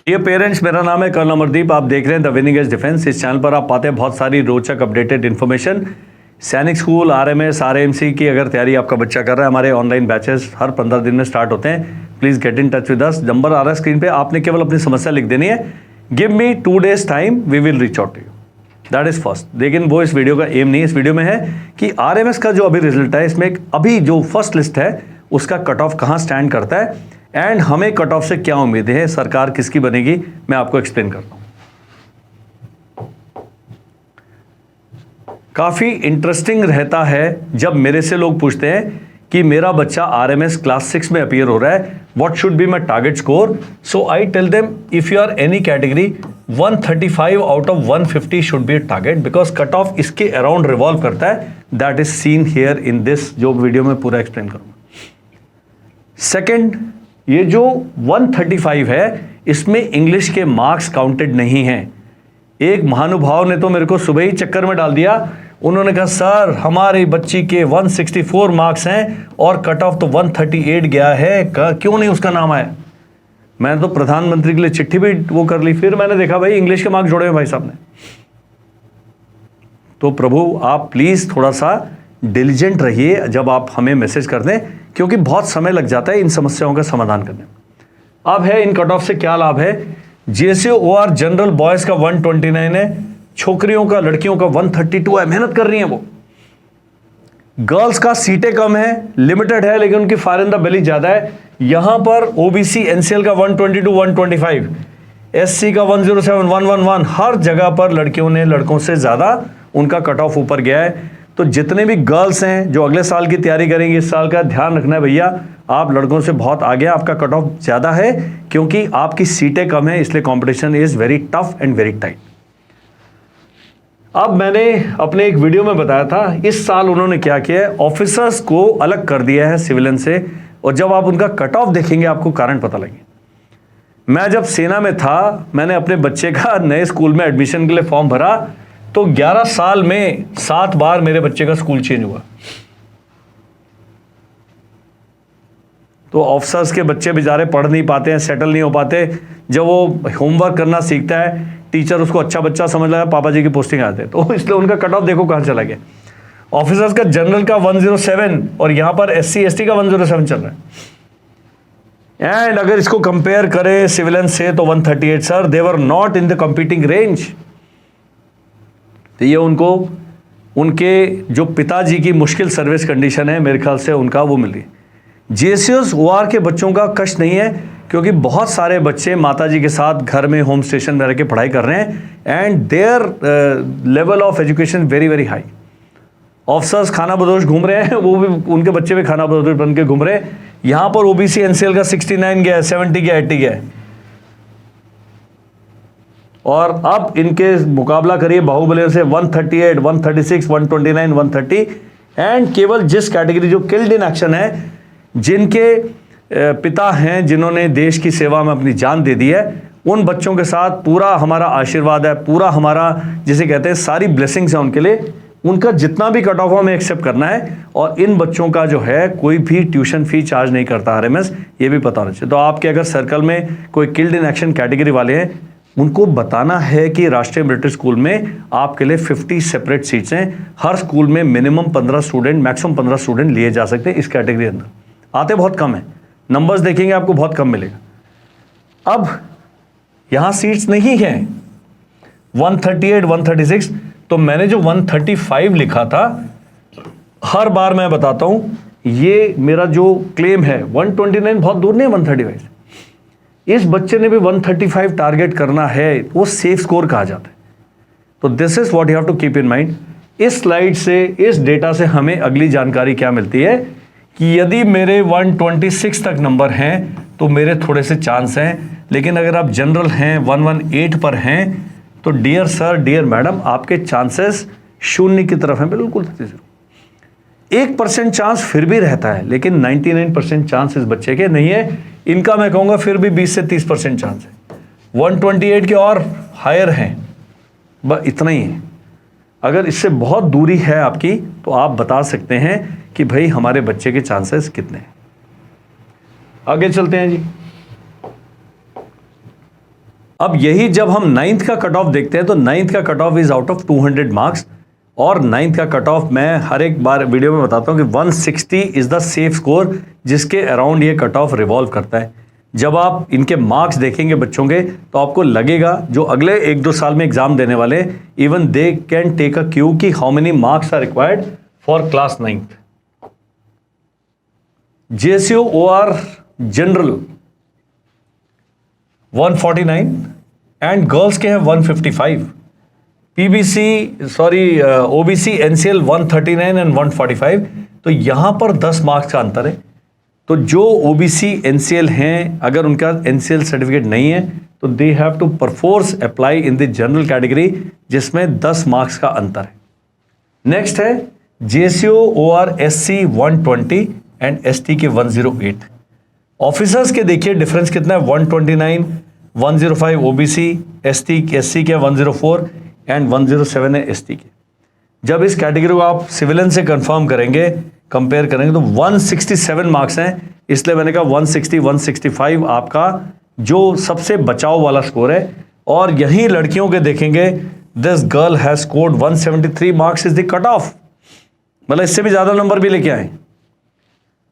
ये पेरेंट्स, मेरा नाम है कर्नल अमरदीप। आप देख रहे हैं द विनिंग एज डिफेंस। इस चैनल पर आप पाते हैं बहुत सारी रोचक अपडेटेड इन्फॉर्मेशन। सैनिक स्कूल, आरएमएस, आरएएमसी की अगर तैयारी आपका बच्चा कर रहा है, हमारे ऑनलाइन बैचेस हर 15 दिन में स्टार्ट होते हैं। Please get in touch with us. Number आ रहा है स्क्रीन पे, आपने केवल अपनी समस्या लिख देनी है। Give me 2 days time, we will reach out to you. That is first. लेकिन वो इस वीडियो का एम नहीं। इस वीडियो में है कि आरएमएस का जो अभी रिजल्ट है, इसमें अभी जो फर्स्ट लिस्ट है उसका कट ऑफ कहाँ स्टैंड करता है एंड हमें कट ऑफ से क्या उम्मीदें हैं, सरकार किसकी बनेगी, मैं आपको एक्सप्लेन करता हूं। काफी इंटरेस्टिंग रहता है जब मेरे से लोग पूछते हैं कि मेरा बच्चा आरएमएस क्लास 6 में अपीयर हो रहा है, what should be my target score. So I tell them, if you are any category, 135 out of 150 should be target, because cut off इसके अराउंड रिवॉल्व करता है। That is seen here in this, जो video में पूरा explain करूंगा। Second, ये जो 135 है, इसमें इंग्लिश के मार्क्स काउंटेड नहीं हैं। एक महानुभाव ने तो मेरे को सुबह ही चक्कर में डाल दिया। उन्होंने कहा, सर हमारे बच्ची के 164 मार्क्स हैं और कट ऑफ तो 138 गया है, क्यों नहीं उसका नाम आया। मैंने तो प्रधानमंत्री के लिए चिट्ठी भी वो कर ली। फिर मैंने देखा भाई इंग्लिश के मार्क्स जोड़े हैं भाई साहब ने। तो प्रभु आप प्लीज थोड़ा सा डिलीजेंट रहिए जब आप हमें मैसेज कर दें, क्योंकि बहुत समय लग जाता है इन समस्याओं का समाधान करने में। अब है इन कट ऑफ से क्या लाभ है। जेएसयू ओआर जनरल बॉयज का 129 है, छोकरियों का, लड़कियों का 132 है। मेहनत कर रही हैं वो। गर्ल्स का सीटें कम है, लिमिटेड है, लेकिन उनकी फायर इन द बेली ज्यादा है। यहां पर ओबीसी एनसीएल का 122, 125, एससी का 107, 111, हर जगह पर लड़कियों ने लड़कों से ज्यादा उनका कट ऑफ ऊपर गया है। तो जितने भी गर्ल्स हैं जो अगले साल की तैयारी करेंगे, इस साल का ध्यान रखना है भैया, आप लड़कों से बहुत आगे, आपका कट ऑफ ज्यादा है क्योंकि आपकी सीटें कम है, इसलिए competition is very tough and very tight. अब मैंने अपने एक वीडियो में बताया था, इस साल उन्होंने क्या किया है, ऑफिसर्स को अलग कर दिया है सिविलियन से, और जब आप उनका कट ऑफ देखेंगे आपको कारण पता लगे। मैं जब सेना में था, मैंने अपने बच्चे का नए स्कूल में एडमिशन के लिए फॉर्म भरा, तो 11 साल में 7 बार मेरे बच्चे का स्कूल चेंज हुआ। तो ऑफिसर्स के बच्चे बेचारे पढ़ नहीं पाते हैं, सेटल नहीं हो पाते। जब वो होमवर्क करना सीखता है, टीचर उसको अच्छा बच्चा समझ लगा, पापा जी की पोस्टिंग आते हैं, तो इसलिए उनका कट ऑफ देखो कहां चला गया। ऑफिसर्स का जनरल का 107 और यहां पर एससी एसटी का 107 चल रहा है। एंड अगर इसको कंपेयर करें सिविलियन से तो 138। Sir they were not in the competing range. तो ये उनको उनके जो पिताजी की मुश्किल सर्विस कंडीशन है, मेरे ख्याल से उनका वो मिल रही है। जेएसयूज ओआर के बच्चों का कष्ट नहीं है, क्योंकि बहुत सारे बच्चे माताजी के साथ घर में होम स्टेशन में रह के पढ़ाई कर रहे हैं and their level of education very very high. Officers खाना बदोश घूम रहे हैं, वो भी उनके बच्चे भी खाना बदोश बन के घूम रहे हैं। यहाँ पर ओबीसी एनसीएल का 69 गया, 70 गया, 80 गया। और अब इनके मुकाबला करिए बाहुबलियों से, 138, 136, 129, 130। एंड केवल जिस कैटेगरी जो किल्ड इन एक्शन है, जिनके पिता हैं जिन्होंने देश की सेवा में अपनी जान दे दी है, उन बच्चों के साथ पूरा हमारा आशीर्वाद है, पूरा हमारा जिसे कहते हैं सारी ब्लेसिंग्स हैं उनके लिए। उनका जितना भी कट ऑफ हमें एक्सेप्ट करना है, और इन बच्चों का जो है कोई भी ट्यूशन फी चार्ज नहीं करता आरएमएस, ये भी पता होना चाहिए। तो आपके अगर सर्कल में कोई किल्ड इन एक्शन कैटेगरी वाले हैं, उनको बताना है कि राष्ट्रीय मिलिट्री स्कूल में आपके लिए 50 सेपरेट सीट्स हैं। हर स्कूल में मिनिमम 15 स्टूडेंट, मैक्सिमम 15 स्टूडेंट लिए जा सकते हैं। इस कैटेगरी के अंदर आते बहुत कम है, नंबर्स देखेंगे आपको बहुत कम मिलेगा। अब यहां सीट्स नहीं है 138, 136, तो मैंने जो 135 लिखा था, हर बार मैं बताता हूं, ये मेरा जो क्लेम है 129 बहुत दूर नहीं है 135। इस बच्चे ने भी 135 टारगेट करना है, वो सेफ स्कोर कहा जाता है। तो this is what you have to keep in mind. इस स्लाइड से, इस डेटा से हमें अगली जानकारी क्या मिलती है कि यदि मेरे 126 तक नंबर हैं तो मेरे थोड़े से चांस हैं, लेकिन अगर आप जनरल हैं, 118 पर हैं, तो डियर सर, डियर मैडम, आपके चांसेस शून्य की तरफ हैं, बिल्कुल 1% चांस फिर भी रहता है, लेकिन 99% चांस इस बच्चे के नहीं है। इनका मैं कहूंगा फिर भी 20 से 30% चांस है। 128 के और हायर हैं, बस इतना ही है। अगर इससे बहुत दूरी है आपकी, तो आप बता सकते हैं कि भाई हमारे बच्चे के चांसेस कितने हैं। आगे चलते हैं जी। अब यही जब हम 9th का कट ऑफ देखते हैं तो 9th का cut off is out of 200 marks, और 9th का कट ऑफ मैं हर एक बार वीडियो में बताता हूं कि 160 इज द सेफ स्कोर जिसके अराउंड ये कट ऑफ रिवॉल्व करता है। जब आप इनके मार्क्स देखेंगे बच्चों के तो आपको लगेगा जो अगले 1-2 साल में एग्जाम देने वाले, even they can take a cue कि how many marks are required for class 9th। JSU OR general 149 and girls के हैं 155, OBC NCL 139 एंड 145। तो यहां पर 10 मार्क्स का अंतर है। तो जो OBC NCL हैं, अगर उनका NCL सर्टिफिकेट नहीं है तो they have to perforce apply in the general category जिसमें 10 मार्क्स का अंतर है। नेक्स्ट है JSU OR SC 120 and ST के 108। ऑफिसर्स के देखिए डिफरेंस कितना है, 129, 105 OBC, SC के 104 एंड 107 है ST के। जब इस कैटेगरी को आप सिविलियन से कंफर्म करेंगे, कंपेयर करेंगे तो 167 मार्क्स हैं, इसलिए मैंने कहा 160, 165 आपका जो सबसे बचाव वाला स्कोर है। और यही लड़कियों के देखेंगे, this girl has scored 173 marks is the cut off, मतलब इससे भी ज्यादा नंबर भी लेके आए,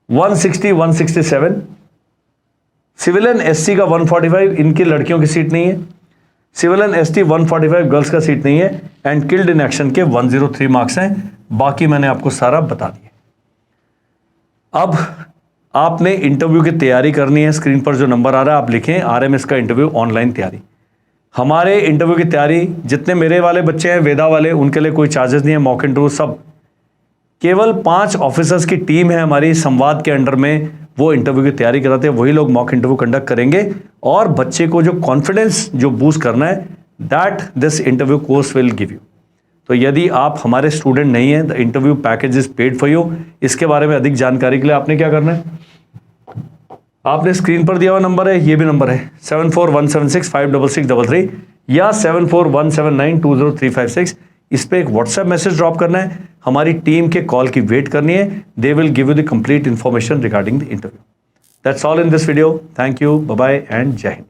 160, 167। सिविलियन SC का 145, इनकी लड़कियों की सीट नहीं है। सिविलियन ST 145 गर्ल्स का सीट नहीं है। एंड किल्ड इन एक्शन के 103 मार्क्स हैं। बाकी मैंने आपको सारा बता दिया। अब आपने इंटरव्यू की तैयारी करनी है। स्क्रीन पर जो नंबर आ रहा है आप लिखें, RMS का इंटरव्यू ऑनलाइन तैयारी। हमारे इंटरव्यू की तैयारी जितने मेरे वाले बच्चे हैं, वेदा वाले, उनके लिए कोई चार्जेस नहीं है। मॉक इंटरव्यू सब केवल 5 ऑफिसर्स की टीम है हमारी संवाद के अंडर में, वो इंटरव्यू की तैयारी कराते हैं, वही लोग मॉक इंटरव्यू कंडक्ट करेंगे। और बच्चे को जो कॉन्फिडेंस जो बूस्ट करना है, that this interview course will give you. तो यदि आप हमारे स्टूडेंट नहीं हैं, the interview package is paid for you. इसके बारे में अधिक जानकारी के लिए आपने क्या करना है, आपने स्क्रीन पर दिया हुआ नंबर है, ये भी नंबर है 7417656633 या 7417920356, इस पे एक व्हाट्सएप मैसेज ड्रॉप करना है। हमारी टीम के कॉल की वेट करनी है। They will give you the complete information regarding the interview. That's all in this video. Thank you, bye bye and जय हिंद।